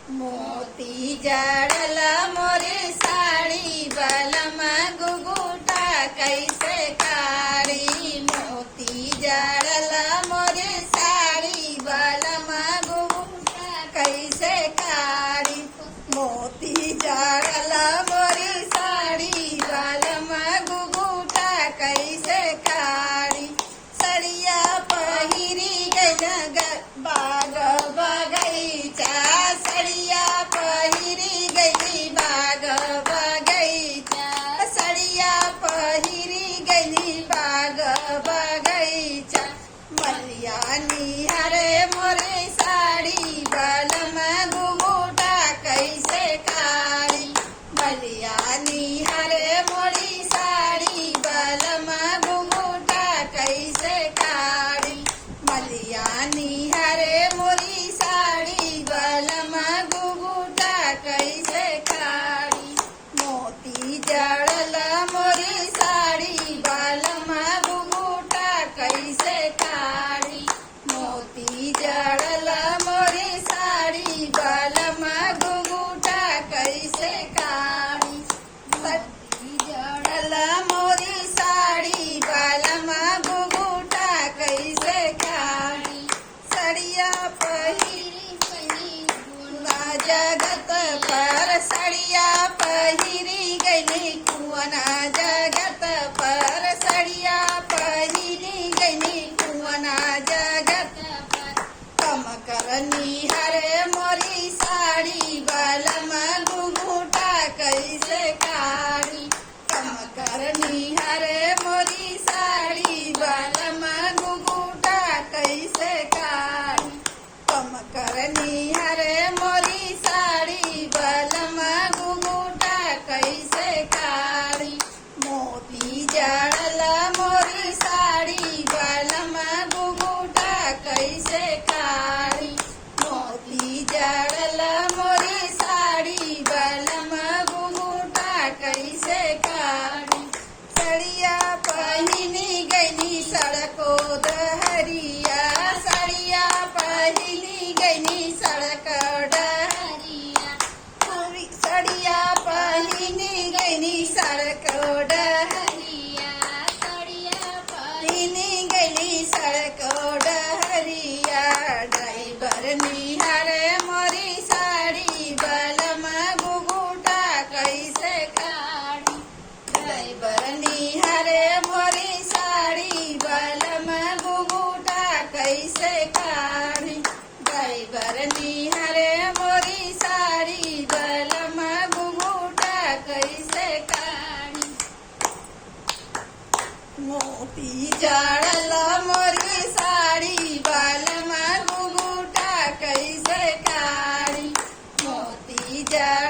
मोती जड़ला मोरे साड़ी बलमा गुगुटा कैसे कारी। मोती जड़ला मोरे साड़ी बलमा गुगुटा कैसे कारी। मोती जड़ला मोरे साड़ी बलमा गुगुटा कैसे कारी। सड़िया पहिरी गई बाग बगैचा। सड़िया पहिरी गई बाग बगैचा। सड़िया पहिरी गई बाग बगैचा। मलिया निहरे मोरे साड़ी बलमा गुगुटा कैसे कारी। मलिया निहरे मोरी साड़ी बलमा गुगुटा कैसे कारी। मलिया निहरे मोरी साड़ी बलमा गुगुटा कैसे कारी। मोती जड़ला मोरी साड़ी बलमा गुगुटा कैसे कारी। मोती जड़ला मोरी साड़ी बलमा गुगुटा कैसे कारी। मोती जड़ला मोरी साड़ी बलमा गुगुटा कैसे कारी। सड़िया पहिरी कुआना जगत पर। सड़िया पहिरी गई कुआना जगत पर। सड़िया पहिरी गई कुआना जगत पर। कम करनी हरे मोरी साड़ी बलमा गुगुटा कैसे कारी। कम करनी हरे मोरी साड़ी बलमा गुगुटा कैसे कारी। कम करनी हरे मोरी साड़ी बलमा गुगुटा कैसे कारी। मोती जड़ला मोरी साड़ी बलमा गुगुटा कैसे कारी। मोती जड़ला मोरी साड़ी बलमा गुगुटा कैसे कारी। सड़िया पहिनी गई सड़को दहरिया। सड़िया पहिनी गई सड़क डहरिया। सड़िया पहिनी गई सड़क डहरिया। सड़िया पहिनी गई सड़क डहरिया। ड्राइवर निहरे मोरी साड़ी बलमा गुगुटा कैसे कारी। ड्राइवर निहरे मोरी साड़ी बलमा गुगुटा कैसे कारी। ड्राइवर निहरे मोरी साड़ी बलमा गुगुटा कैसे कारी। मोती जड़ला मोरी साड़ी बलमा गुगुटा कैसे कारी। मोती जड़